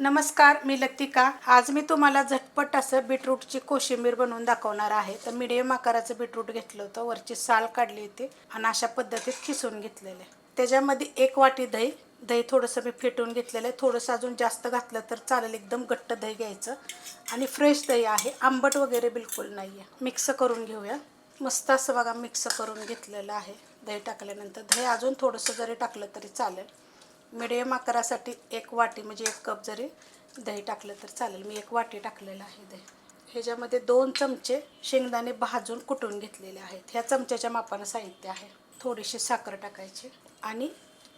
नमस्कार, मी लतिका. आज मी तुम्हाला झटपट असं बीटरूटची कोशिंबीर बनवून दाखवणार आहे. तर मीडियम आकाराचं बीटरूट घेतलं होतं, वरची साल काढली होती आणि अशा पद्धतीत किसून घेतलेले. त्याच्यामध्ये 1 वाटी दही थोडंसं मी फेटून घेतलेलं आहे. थोडंसं अजून जास्त घातलं तर चालेल. एकदम घट्ट दही घ्यायचं आणि फ्रेश दही आहे, आंबट वगैरे बिलकुल नाही आहे. मिक्स करून घेऊया. मस्त असं बघा मिक्स करून घेतलेलं आहे. दही टाकल्यानंतर दही अजून थोडंसं जरी टाकलं तरी चालेल. मिडियम आकारासाठी 1 वाटी म्हणजे 1 कप जरी दही टाकलं तर चालेल. मी 1 वाटी टाकलेलं आहे दही. ह्याच्यामध्ये 2 चमचे शेंगदाणे भाजून कुटून घेतलेले आहेत. ह्या चमच्याच्या मापानं साहित्य आहे. थोडीशी साखर टाकायची आणि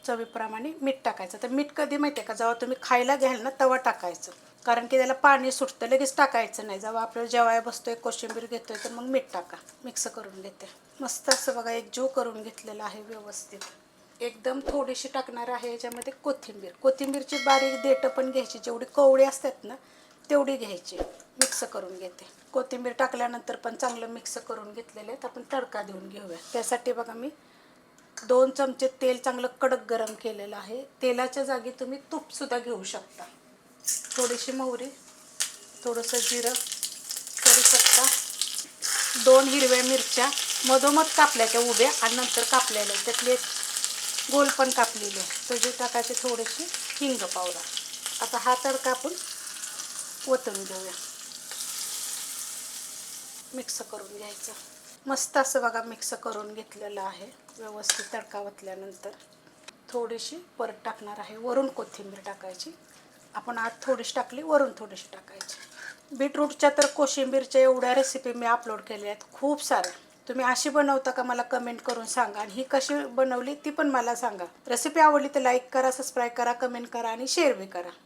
चवीप्रमाणे मीठ टाकायचं. तर मीठ कधी माहिती आहे का, जेव्हा तुम्ही खायला घ्याल ना तेव्हा टाकायचं, कारण की त्याला पाणी सुटतं. लगेच टाकायचं नाही. जेव्हा आपल्याला जेवायला बसतोय, कोशिंबीर घेतोय, तर मग मीठ टाका. मिक्स करून घेते. मस्त असं बघा एकजीव करून घेतलेलं आहे व्यवस्थित. एकदम थोडीशी टाकणार आहे याच्यामध्ये कोथिंबीरची बारीक देठं पण घ्यायची. जेवढी कवळी असतात ना तेवढी घ्यायची. मिक्स करून घेते. कोथिंबीर टाकल्यानंतर पण चांगलं मिक्स करून घेतलेले आहेत. आपण तडका देऊन घेऊया. त्यासाठी बघा मी 2 चमचे तेल चांगलं कडक गरम केलेलं आहे. तेलाच्या जागी तुम्ही तूपसुद्धा घेऊ शकता. थोडीशी मोहरी, थोडंसं जिरं, कढीपत्ता, 2 हिरव्या मिरच्या मधोमध कापल्याच्या उभ्या आणि नंतर कापलेल्या. त्यातले गोल पण कापलेले आहे. तुझी टाकायची थोडीशी हिंग पावडर. आता हा तडका आपण ओतून घेऊया. मिक्स करून घ्यायचं. मस्त असं बघा मिक्स करून घेतलेलं आहे. व्यवस्थित तडका ओतल्यानंतर थोडीशी परत टाकणार आहे. वरून कोथिंबीर टाकायची. आपण आत थोडीशी टाकली, वरून थोडीशी टाकायची. बीटरूटच्या तर कोशिंबीरच्या एवढ्या रेसिपी मी अपलोड केल्या आहेत, खूप साऱ्या. तुम्ही अशी बनवता का मला कमेंट करून सांगा, आणि ही कशी बनवली ती पण मला सांगा. रेसिपी आवडली तर लाईक करा, सबस्क्राईब करा, कमेंट करा आणि शेअर बी करा.